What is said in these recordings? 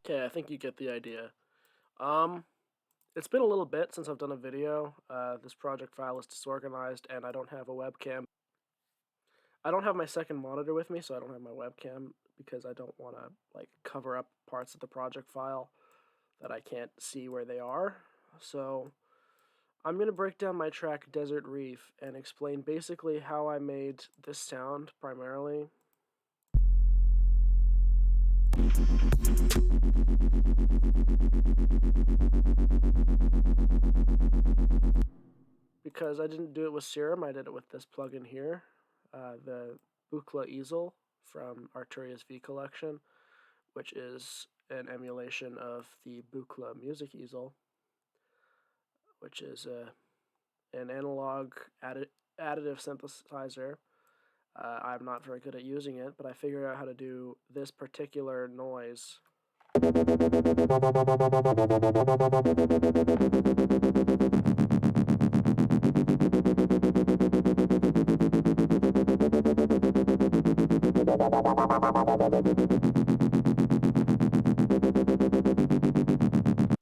Okay, I think you get the idea. Um, it's been a little bit since I've done a video. This project file is disorganized, and I don't have a webcam. I don't have my second monitor with me, so I don't have my webcam because I don't want to like cover up parts of the project file that I can't see where they are. So I'm going to break down my track Desert Reef and explain basically how I made this sound primarily. Because I didn't do it with Serum, I did it with this plugin here, the Buchla Easel from Arturia's V collection, which is an emulation of the Buchla Music Easel, which is an analog additive synthesizer. I'm not very good at using it, but I figured out how to do this particular noise.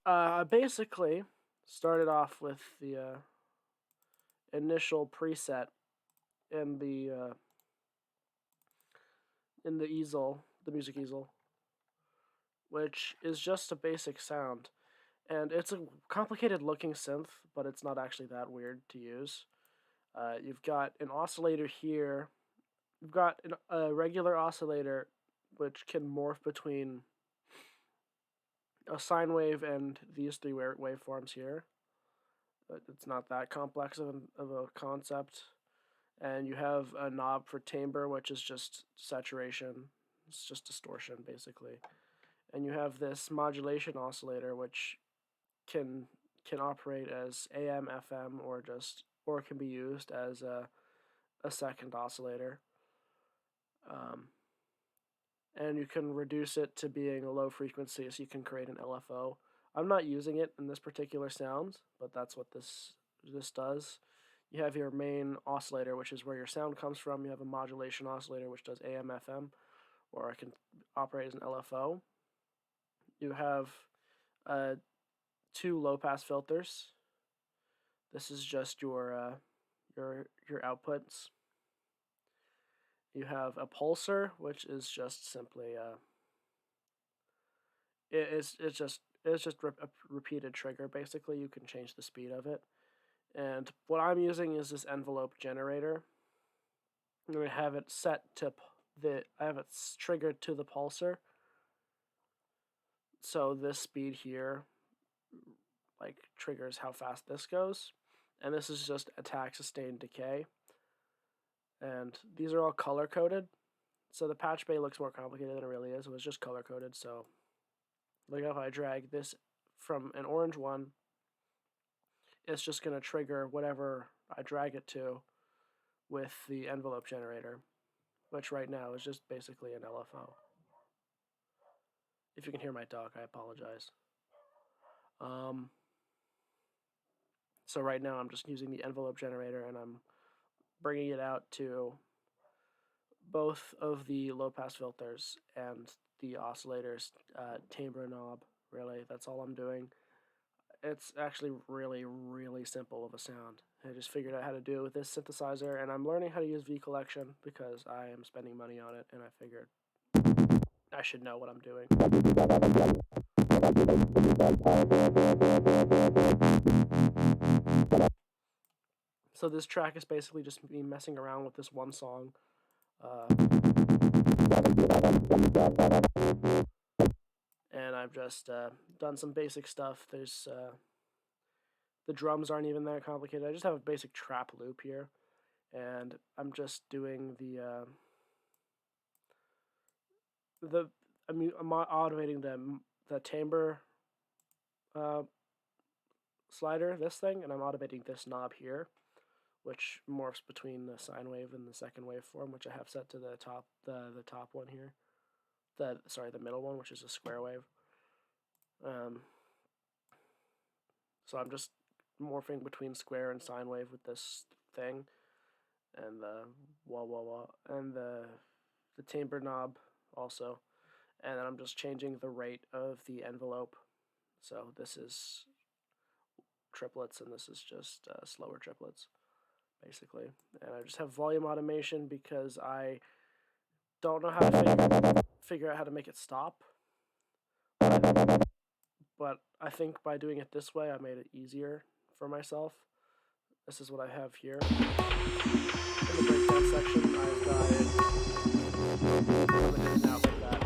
I basically started off with the initial preset in the easel, the music easel, which is just a basic sound. And it's a complicated looking synth, but it's not actually that weird to use. You've got an oscillator here. You've got a regular oscillator, which can morph between a sine wave and these three waveforms here. It's not that complex of a concept. And you have a knob for timbre, which is just saturation. It's just distortion, basically. And you have this modulation oscillator, which can operate as AM, FM, or it can be used as a second oscillator. And you can reduce it to being a low frequency, so you can create an LFO. I'm not using it in this particular sound, but that's what this does. You have your main oscillator, which is where your sound comes from. You have a modulation oscillator, which does AM, FM, or it can operate as an LFO. You have two low-pass filters. This is just your outputs. You have a pulsar, which is just simply it's just a repeated trigger. Basically, you can change the speed of it. And what I'm using is this envelope generator. I'm going to have it set to I have it triggered to the pulsar. So this speed here like triggers how fast this goes. And this is just attack, sustain, decay. And these are all color coded. So the patch bay looks more complicated than it really is. It was just color coded. So look how I drag this from an orange one. It's just going to trigger whatever I drag it to with the envelope generator, which right now is just basically an LFO. If you can hear my dog, I apologize. So right now I'm just using the envelope generator, and I'm bringing it out to both of the low-pass filters and the oscillator's timbre knob. Really, that's all I'm doing. It's actually really, really simple of a sound. I just figured out how to do it with this synthesizer, and I'm learning how to use V Collection because I am spending money on it, and I figured I should know what I'm doing. So this track is basically just me messing around with this one song. And I've just done some basic stuff. There's the drums aren't even that complicated. I just have a basic trap loop here, and I'm just doing I'm automating the timbre slider, this thing, and I'm automating this knob here, which morphs between the sine wave and the second waveform, which I have set to the top one here. The middle one, which is a square wave. So I'm just morphing between square and sine wave with this thing, and the wah wah wah, and the timbre knob also, and then I'm just changing the rate of the envelope. So this is triplets, and this is just slower triplets, basically. And I just have volume automation because I don't know how to figure out how to make it stop. But I think by doing it this way, I made it easier for myself. This is what I have here. In the breakdown section, I've got it limited out like that.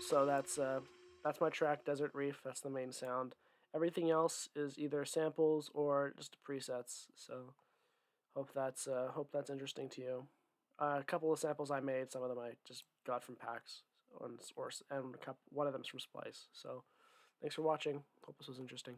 So that's my track, Desert Reef. That's the main sound. Everything else is either samples or just presets. So hope that's interesting to you. A couple of samples I made. Some of them I just got from packs, and one of them's from Splice. So thanks for watching. Hope this was interesting.